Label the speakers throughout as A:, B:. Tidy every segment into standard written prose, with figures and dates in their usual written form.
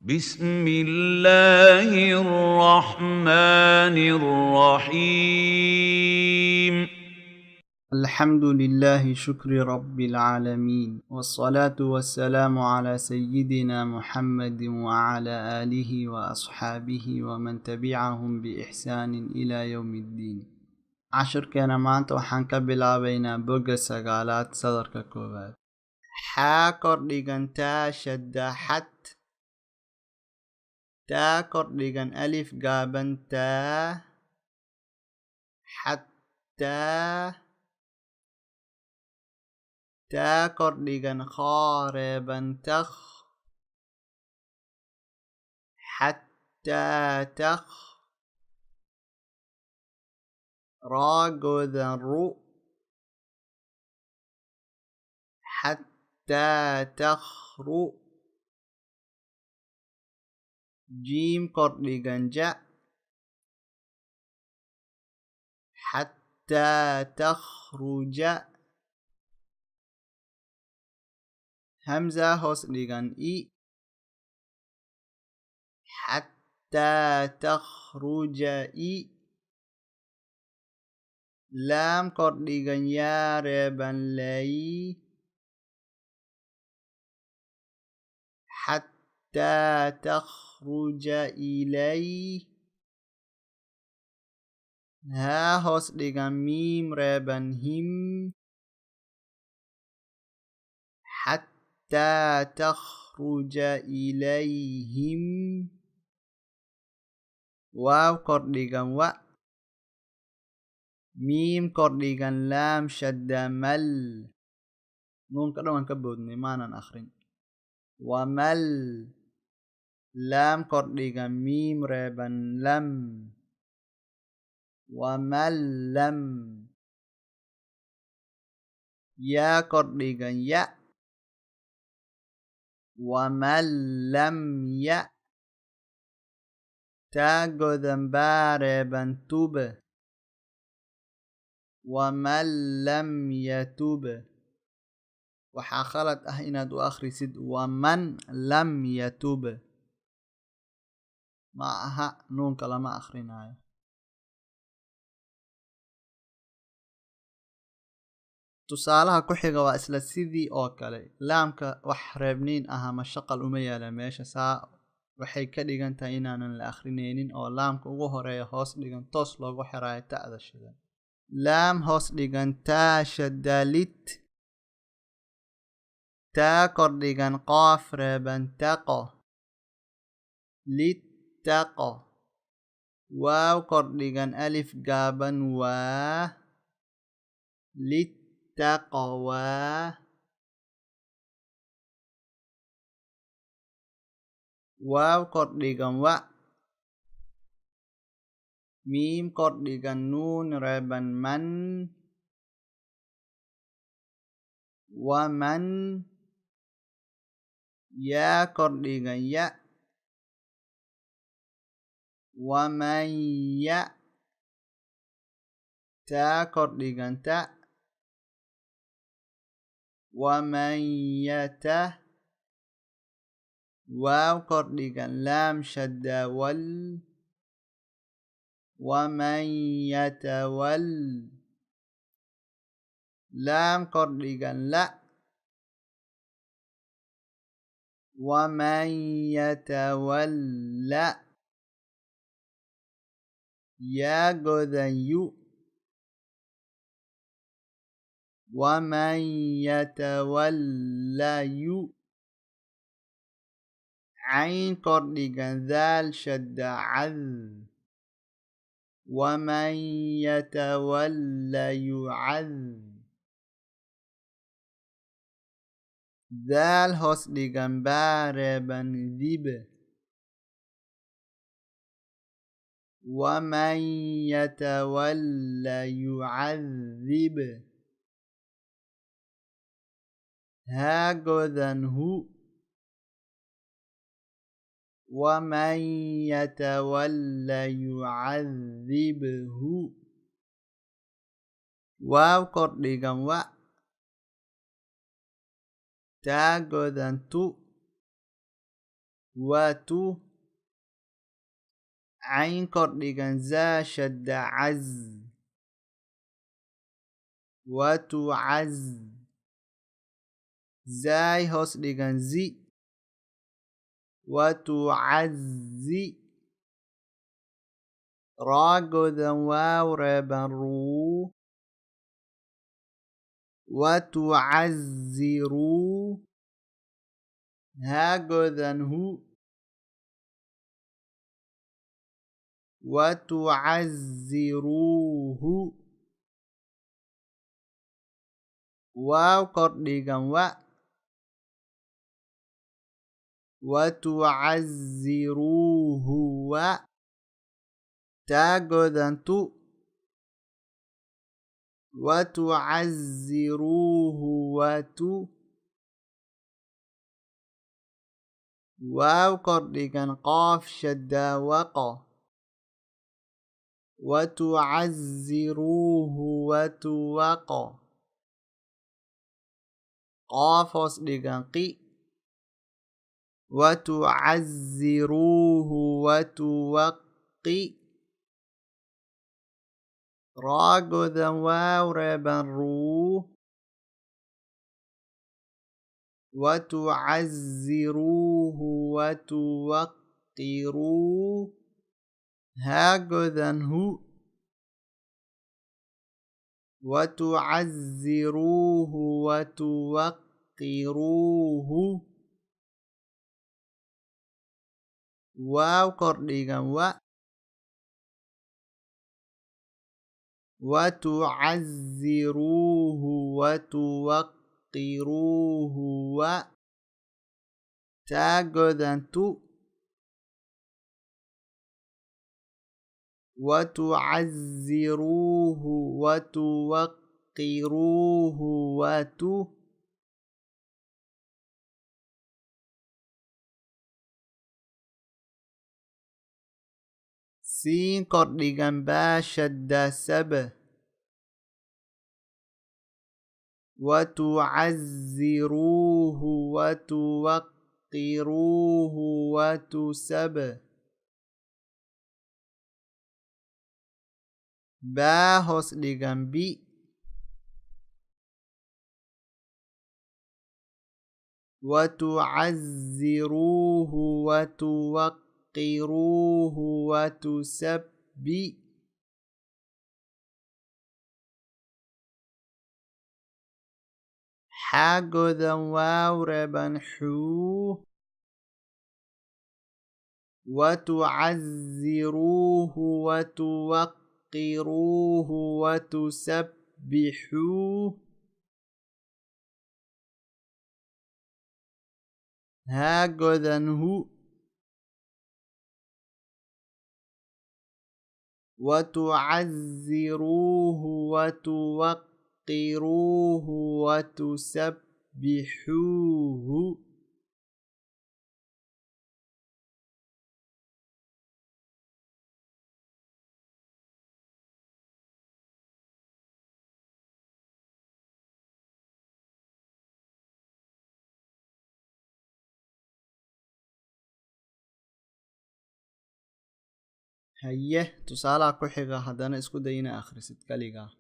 A: بسم الله الرحمن الرحيم.
B: الحمد لله شكر رب العالمين والصلاة والسلام على سيدنا محمد وعلى آله وأصحابه ومن تبعهم بإحسان إلى يوم الدين. عشر كان مانت وحان كبلابينا بوغا سقالات صدرك كوبات حاكر لغن تا شد حت تاكر لغن ألف قابن تا حتى تا kordhigan khaa reeban takh xattaa takh raa godan ru xattaa takhru jiim kordhigan ja xattaa takhruja hamza hoos dhigan i xattaa takhruja i laam kordhigan yaa reeban lay xattaa takhruja ilay haa hoos dhigan miim reeban him xattaa takhruja ilayhim waaw kordhigan wa miim kordhigan laam shadda mal nuunka dhan waan ka boodnay maanan akhrin wamal laam kordhigan miim reeban lam wamallam yaa kordhigan ya wamallam ya taa godan baa reeban tub waman lam yatub waxaa khalad ah inaad u akhrisid waman lam yatub ma aha nuunka lama akhrinayo tusaalaha ku xiga waa isla sidii oo kale laamka wax reebniin ah ama shaqal uma yaala meesha saa waxay ka dhigan tahay inaanan la akhrinaynin oo laamka ugu horeeya hoos dhigan toos loogu xiraayo ta'da shidan laam hoos dhigan taa shadalit taa kordhigan qaaf reeban taqo littaqo waaw kordhigan alif gaaban waa littaqwaa waaw kordhigan wa miim kordhigan nuun reeban man waman yaa kordhigan ya waman ya taa kordhigan ta waman yatah waaw kordhigan laam shadda wal waman yatawal laam kordhigan la waman yatawalla yaa godan yu waman yatawallayu cayn kordhigan daal shadda cad waman yatawalla yucad daal hoos dhigan baa reeban dib waman yatawalla yucadib haa godan hu waman yatawalla yucadibhu waaw kordhigan wa taa godan tu watu cayn kordhigan zaa shadda caz watucaz zaay hoos dhigan zi watucazzi raa godan waaw reeban ruu watucazziruu haa godan hu watucazziruuhu waaw kordhigan wa watucazziruuhu wa taa godan tu watucazziruuhu watu waaw kordhigan qaaf shaddaa waqa watucazziruuhu watuwaqa qaaf hoos dhigan qi watucazziruuhu watuwaqi raa godan waaw reeban ruu watucazziruuhu watuwaqiruu haa godan hu watucazziruuhu watuwaqiruuhu waaw kordhigan wa watucazziruuhu watuwaqiruuhu wa taa godan tu watucazziruuhu watuwaqiruuhu watu siin kordhigan baa shadda saba watucazziruuhu watuwaqiruuhu watusaba baa hoos dhigan bi watucazziruuhu watuwaqiruuhu watusabbi xaa godan waaw reeban xuu watucazziruuhu watuwaqiruuhu watusabbixuu haa godan hu watucazziruuhu watuwaqiruuhu watusabbixuuhu haye tusaalaha ku xiga haddana isku day ina akhrisid kaligaa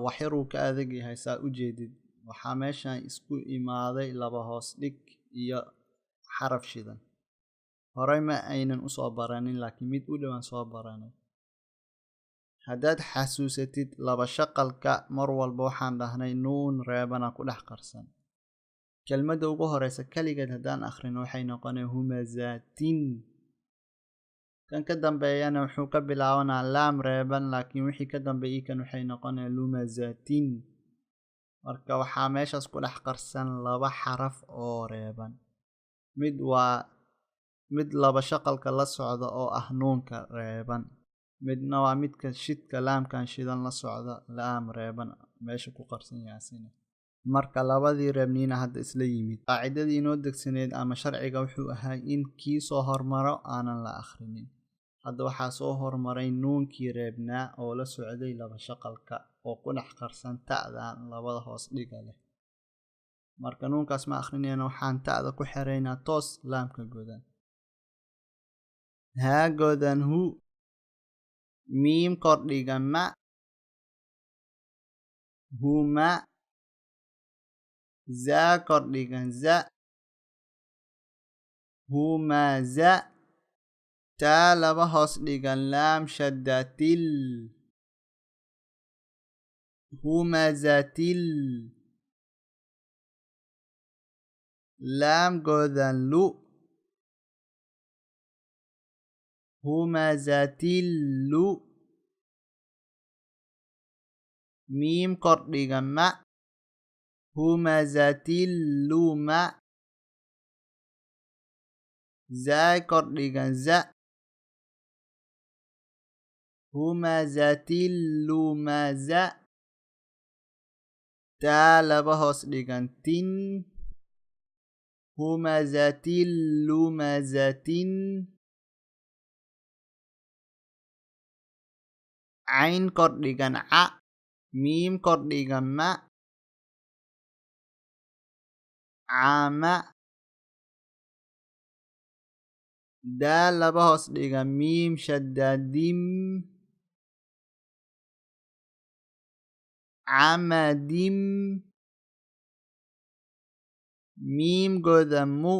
B: wax yaruu ka adag yahay saa u jeedid waxaa meeshan isku imaaday laba hoos dhig iyo xaraf shidan horey ma aynan usoo baranin laakiin mid u dhowaan soo baranay haddaad xasuusatid laba shaqalka mar walba waxaan dhahnay nuun reebana ku dhex qarsan kelmadda ugu horeysa kaligeed haddaan akhrino waxay noqonay humazaatin kan ka dambeeyana wuxuu ka bilaabanaa laam reeban laakiin wixii ka dambeeyay kan waxay noqonay lumazaatin marka waxaa meeshaas ku dhex qarsan laba xaraf oo reeban mid laba shaqalka la socda oo ah nuunka reeban midna waa midka shidka laamkan shidan la socda laam reeban meesha ku qarsan yaasina marka labadii reebniina hadda isla yimid qaacidadii inoo degsaneed ama sharciga wuxuu ahaa in kii soo hormaro aanan la akhrinin hadda waxaa soo hormaray nuunkii reebnaa oo la socday laba shaqalka oo ku dhex qarsan ta'dan labada hoos dhiga leh. marka nuunkaas ma akhrinayno, waxaan ta'da ku xiraynaa toos laamka godan. haa godan hu, miim kordhiga ma, huma, zaa kordhigan za, humaza, taa laba hoos dhigan laam shadda til, humazatil, laam godan lu, humazatillu, miim kordhiga ma, humazatilluma, zaay kordhigan za, humazatillumaza, taa laba hoos dhigan tin, humazatillumazatin, cayn kordhigan ca, miim kordhigan ma, caama, daal laba hoos dhigan miim shaddadim, camadim, miim godan mu,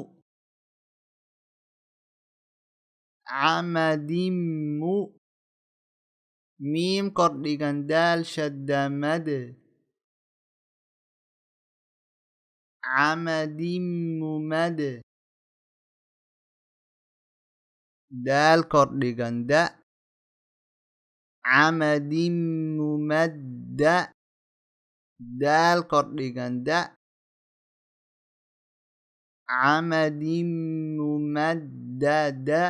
B: camadimmu, miim kordhigan daal shaddamad, camadimmumad, daal kordhigan da, camadimmumadda, daal kordhigan da, camadimmumaddada,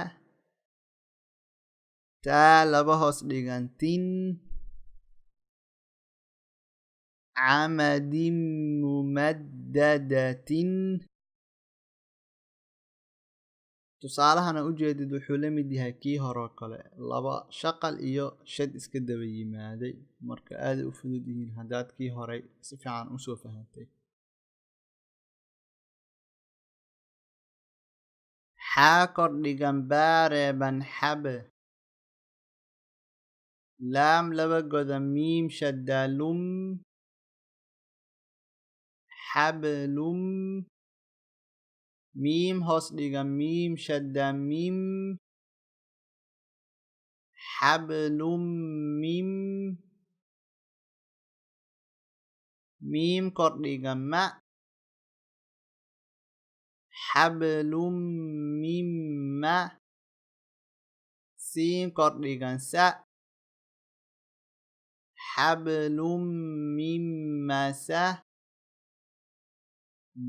B: taa laba hoos dhigan tin, camadimmumaddadatin. tusaalahana ujeedid wuxuu la mid yahay kii horoo kale, laba shaqal iyo shad iska daba yimaaday, marka aaday u fudud yihiin haddaad kii horay si fiican usoo fahantay. xaa kordhigan baa reeban xabe, laam laba godan miim shaddaalum, xablum, miim hoos dhigan miim shaddamim, xablum mim, miim kordhigan ma, xablum mimma, siin kordhigan sa, xablum mimmasa,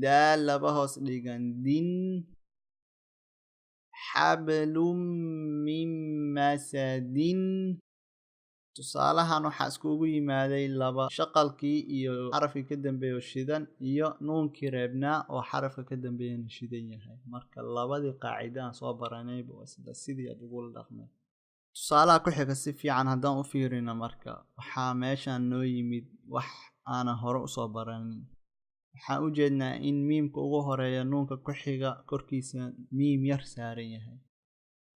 B: daal laba hoos dhigan din, xablum mimmasadin. tusaalahan waxaa iskugu yimaaday laba shaqalkii iyo xarafkii ka dambeeyo shidan iyo nuunkii reebnaa oo xarafka ka dambeeyana shidan yahay. marka labadii qaacida aan soo baranayba waa sidii aad ugula dhaqmay. tusaalaha ku xiga si fiican haddaan u fiirino, marka waxaa meeshan noo yimid wax aanan hore usoo baranin. waxaan u jeednaa in miimka ugu horeeya nuunka ku xiga korkiisa miim yar saaran yahay.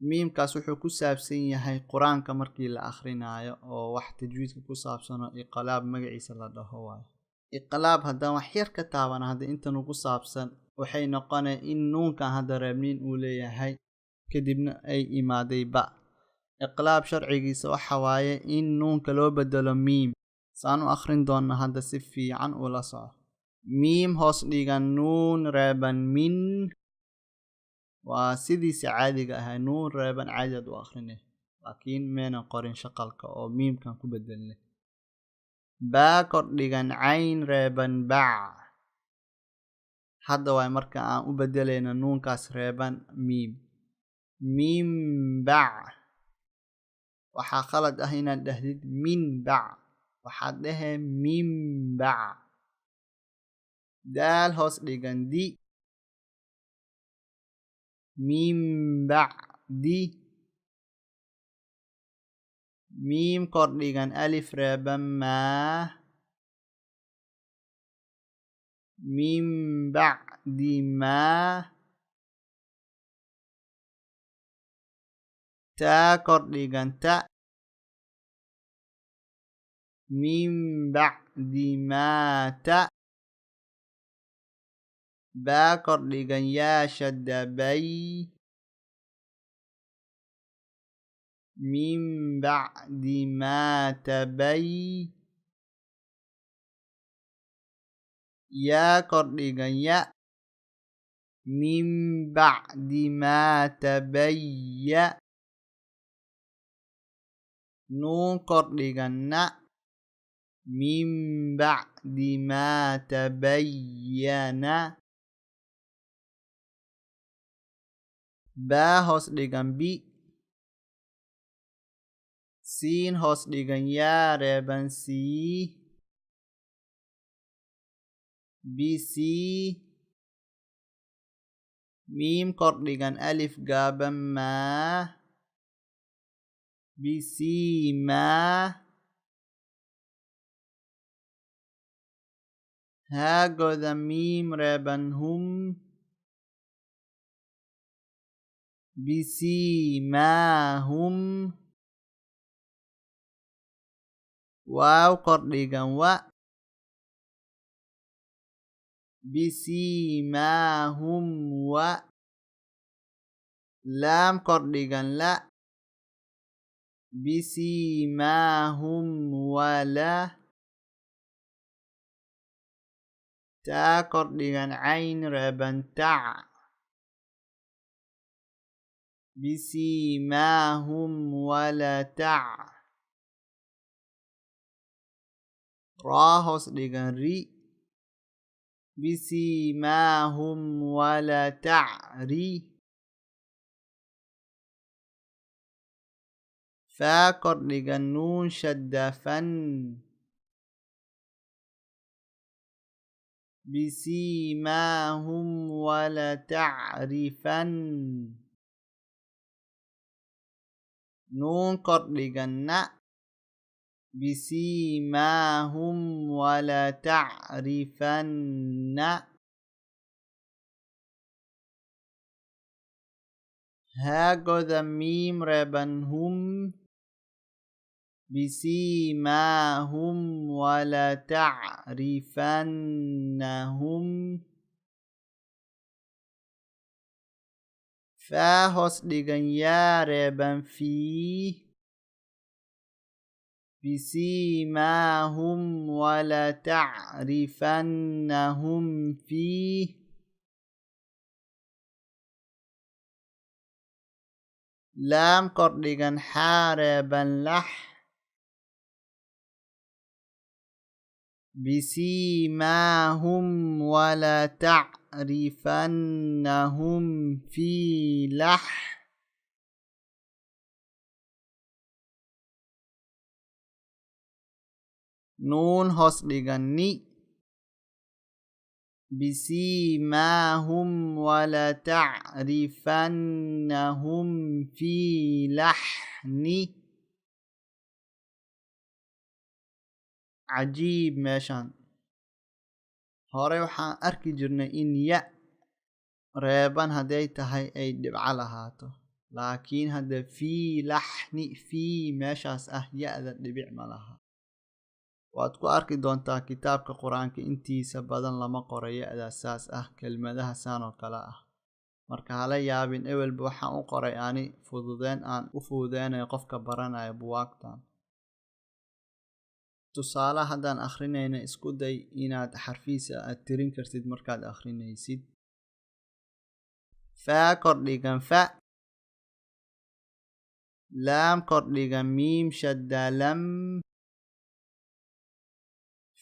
B: miimkaas wuxuu ku saabsan yahay qur-aanka markii la akhrinayo oo wax tajwiidka ku saabsano iqlaab magaciisa la dhaho waayo. iqlaab haddaan wax yar ka taabana hadda intan ugu saabsan waxay noqonay in nuunkan hadda reebniin uu leeyahay kadibna ay imaaday ba. iqlaab sharcigiisa waxa waaye in nuunka loo bedelo miim. saan u akhrin doonna hadda si fiican ula soco. miim hoos dhigan nuun reeban min, waa sidiisa caadiga ahay nuun reeban caadi aad u akhrine, laakiin meenan qorin shaqalka oo miimkan ku bedelne. baa kordhigan cayn reeban bac, hadda waay marka aan u bedelayna nuunkaas reeban miim. miim bac, waxaa khalad ah inaad dhahdid min bac, waxaad dhahee miim bac. daal hoos dhigan di, min bacdi, miim kordhigan alif reeban maa min bacdi maa taa kordhigan ta min bacdi maa ta baa kordhigan yaa shadda bay min bacdi maa tabay yaa kordhigan ya min bacdi maa tabaya nuun kordhigan na min bacdi maa tabayana baa hoos dhigan bi siin hoos dhigan yaa reeban sii bisii miim kordhigan alif gaaban maa bisiimaa haa godan miim reeban hum bisiimaahum waaw kordhigan wa bisiimaahum wa laam kordhigan la bisiimaahum wala taa kordhigan cayn reeban tac bisiimaahum wala tac raa hoos dhigan ri bisiimaahum wala tacri faa kordhigan nuun shadda fan bisiimaahum wala tacrifan nuun kordhigan na bisiimaahum wala tacrifanna haa godan miim reeban hum bisiimaahum wala tacrifannahum faa hoos dhigan yaa reeban fii bisiimaahum wala tacrifannahum fiih laam kordhigan xaa reeban lax bisiimaahum wala tacrifannahum fii lax nuun hoos dhigan ni bisiimaahum wala tacrifannahum fii laxni cajiib meeshan hore waxaan arki jirnay in ya reeban hadday tahay ay dhibco lahaato laakiin hadda fii laxni fii meeshaas ah ya-da dhibic ma laha waad ku arki doontaa kitaabka qur-aanka intiisa badan lama qoro ya-da saas ah kelmadaha saan oo kale ah marka hala yaabin ewelba waxaan u qoray ani fududeen aan u fududeynayo qofka baranaya buwaagtan tusaale haddaan akhrinayna isku day inaad xarfiisa aad tirin kartid markaad akhrinaysid faa kordhigan fa laam kordhigan miim shadda lam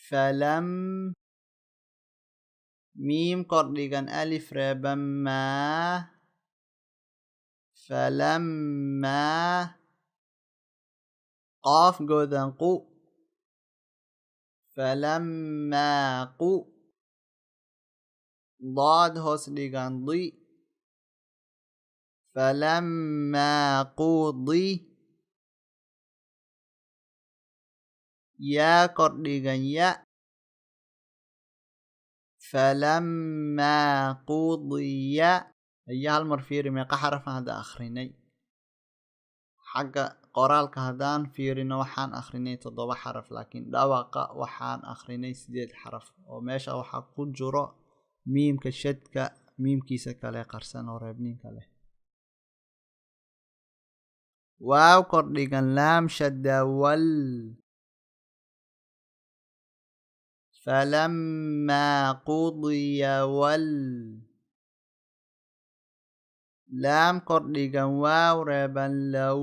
B: falam miim kordhigan alif reeban maa falammaa qaaf godan qu falammaa qu daad hoos dhigan di falammaa qudi yaa kordhigan ya falamaa qudiya ayaa hal mar fiiri meeqa xarafan hadda akhrinay xagga qoraalka haddaan fiirino waxaan akhrinay 7 xaraf laakiin dhawaqa waxaan akhrinay 8 xaraf oo meesha waxaa ku jiro miimka shadka miimkiisa kale qarsan oo reebniinka leh waaw kordhigan laam shadda wal falamaa qudiya wal laam kordhigan waaw reeban low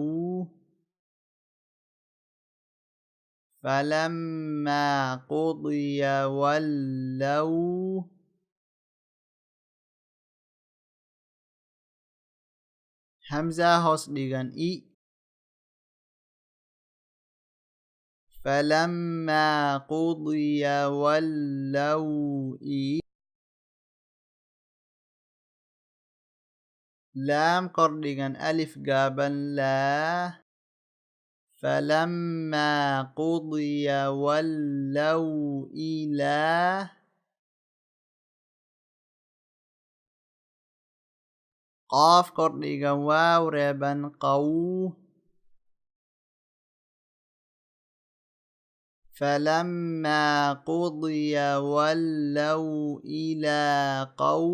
B: falamaa qudiya wallow hamza hoos dhigan i falamaa qudiya wallow i laam kordhigan alif gaaban laa falamaa qudiya wallow ilaa qaaf kordhigan waaw reeban qaw falamaa qudiya wallow ilaa qaw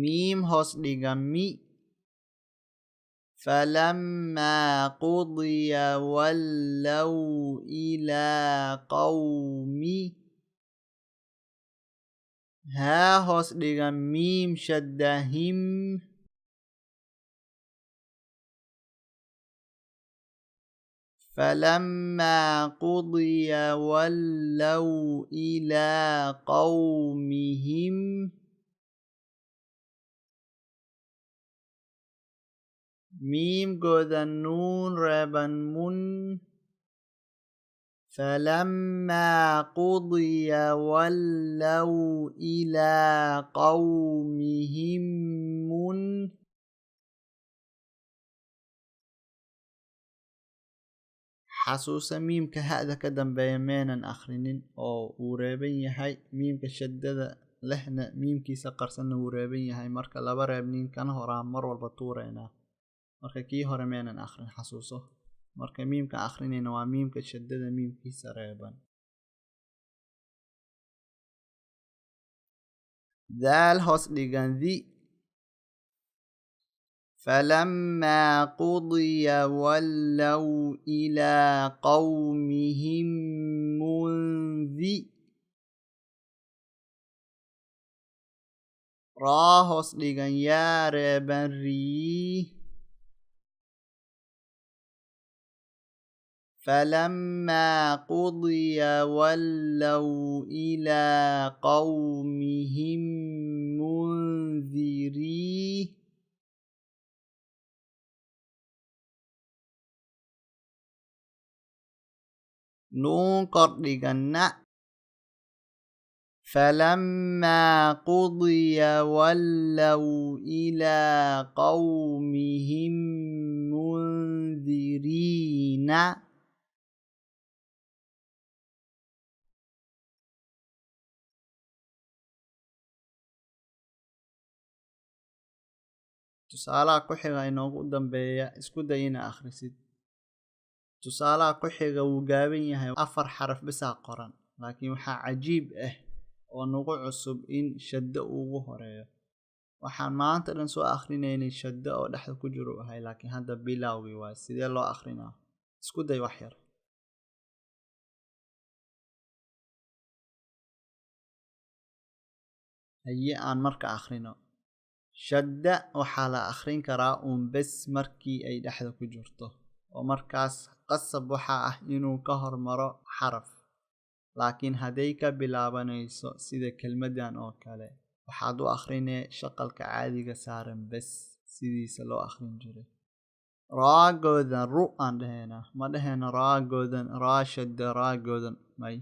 B: miim hoos dhigan mi falamaa qudiya wallow ilaa qawmi haa hoos dhigan miim shadda him falamaa qudiya wallow ilaa qawmihim miim godan nuun reeban mun falamaa qudiya wallow ilaa qawmihim mun xasuusa miimka ha'da ka dambeeya meenan akhrinin oo uu reeban yahay miimka shaddada lehna miimkiisa qarsanna wuu reeban yahay marka laba reebniin kana horaa mar walba tuureynaa marka kii hore meenan akhrin xasuuso marka miimka akhrinayna waa miimka shaddada miimkiisa reeban daal hoos dhigan di falamaa qudiya wallow ilaa qawmihim mundi raa hoos dhigan yaa reeban rii falamaa qudiya wallow ilaa qawmihim mundirii nuun kordhigan na falamaa qudiya wallow ilaa qawmihim mundiriina tusaalaha ku xiga inoogu dambeeya isku day ina akhrisid tusaalaha ku xiga wuu gaaban yahay 4 xaraf bisaa qoran laakiin waxaa cajiib ah oo nagu cusub in shadda ugu horeeyo waxaan maanta dhan soo akhrinaynay shadda oo dhexda ku jiro ahay laakiin hadda bilowgii waa sidee loo akhrinaa isku day wax yar haye aan marka akhrino shadda waxaa la akhrin karaa bes markii ay dhexda ku jirto oo markaas qasab waxaa ah inuu ka hormaro xaraf laakiin hadday ka bilaabanayso sida kelmadan oo kale waxaad u akhrinee shaqalka caadiga saaran bes sidiisa loo akhrin jiray raagoodan ru aan dhahaynaa ma dhahayna raagoodan raashada raagoodan may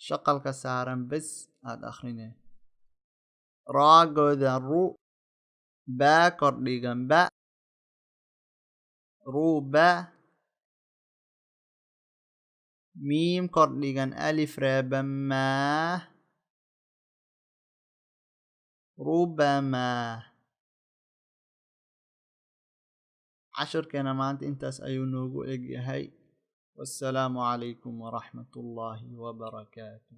B: shaqalka saaran bes aad akhrinee raagoodan ru baa kordhigan ba ruba miim kordhigan alif reeban maa rubama. cashirkeena maanta intaas ayuu noogu eg yahay. wassalaamu calaykum waraxmatullaahi wabarakaatuh.